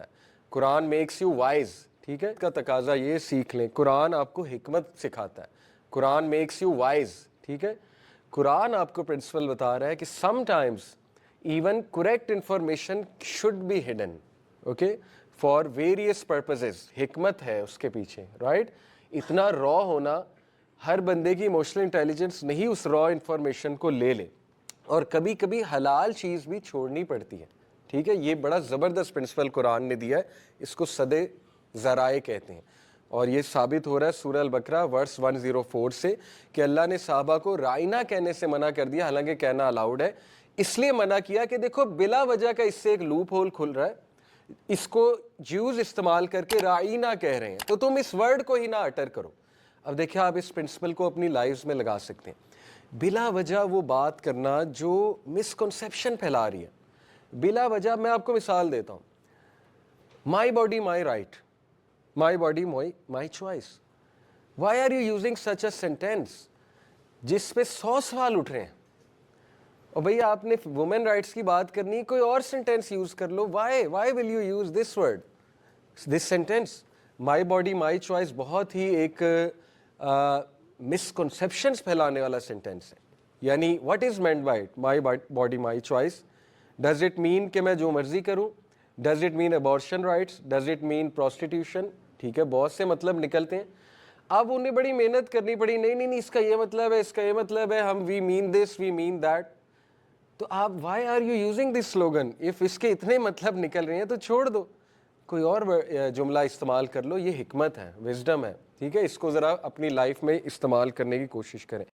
ہے. قرآن makes you wise, ٹھیک ہے, اس کا تقاضا یہ سیکھ لیں, قرآن آپ کو حکمت سکھاتا ہے. قرآن میکس یو وائز, ٹھیک ہے. قرآن آپ کو پرنسپل بتا رہا ہے کہ some times even correct information should be hidden, okay, for various purposes. حکمت ہے اس کے پیچھے, رائٹ. اتنا را ہونا, ہر بندے کی ایموشنل انٹیلیجنس نہیں اس را انفارمیشن کو لے لے, اور کبھی کبھی حلال چیز بھی چھوڑنی پڑتی ہے, ٹھیک ہے. یہ بڑا زبردست پرنسپل قرآن نے دیا ہے, اس کو صدِ ذرائع کہتے ہیں. اور یہ ثابت ہو رہا ہے سورہ البقرہ ورس 104 سے کہ اللہ نے صحابہ کو رائنا کہنے سے منع کر دیا, حالانکہ کہنا الاؤڈ ہے. اس لیے منع کیا کہ دیکھو بلا وجہ کا اس سے ایک لوپ ہول کھل رہا ہے, اس کو جیوز استعمال کر کے رائنا کہہ رہے ہیں, تو تم اس ورڈ کو ہی نہ اٹر کرو. اب دیکھیں آپ اس پرنسپل کو اپنی لائفز میں لگا سکتے ہیں. بلا وجہ وہ بات کرنا جو مسکنسیپشن پھیلا رہی ہے, بلا وجہ. میں آپ کو مثال دیتا ہوں, my body my right, my body my choice. Why are you using such a sentence جس پہ 100 سوال اٹھ رہے ہیں؟ اور بھئی آپ نے وومن رائٹس کی بات کرنی, کوئی اور سینٹینس یوز کر لو. Why will you use this word, this sentence? My body my choice بہت ہی ایک مسکنسیپشنس پھیلانے والا سینٹینس ہے. یعنی what is meant by my body my choice? Does it mean کہ میں جو مرضی کروں؟ Does it mean abortion rights? Does it mean prostitution? ٹھیک ہے, بہت سے مطلب نکلتے ہیں. اب انہیں بڑی محنت کرنی پڑی, نہیں اس کا یہ مطلب ہے, اس کا یہ مطلب ہے, ہم وی مین دس, وی مین دیٹ. تو آپ why are you using this slogan if اس کے اتنے مطلب نکل رہے ہیں تو چھوڑ دو, کوئی اور جملہ استعمال کر لو. یہ حکمت ہے, وزڈم ہے, ٹھیک ہے. اس کو ذرا اپنی لائف میں استعمال کرنے کی کوشش کریں.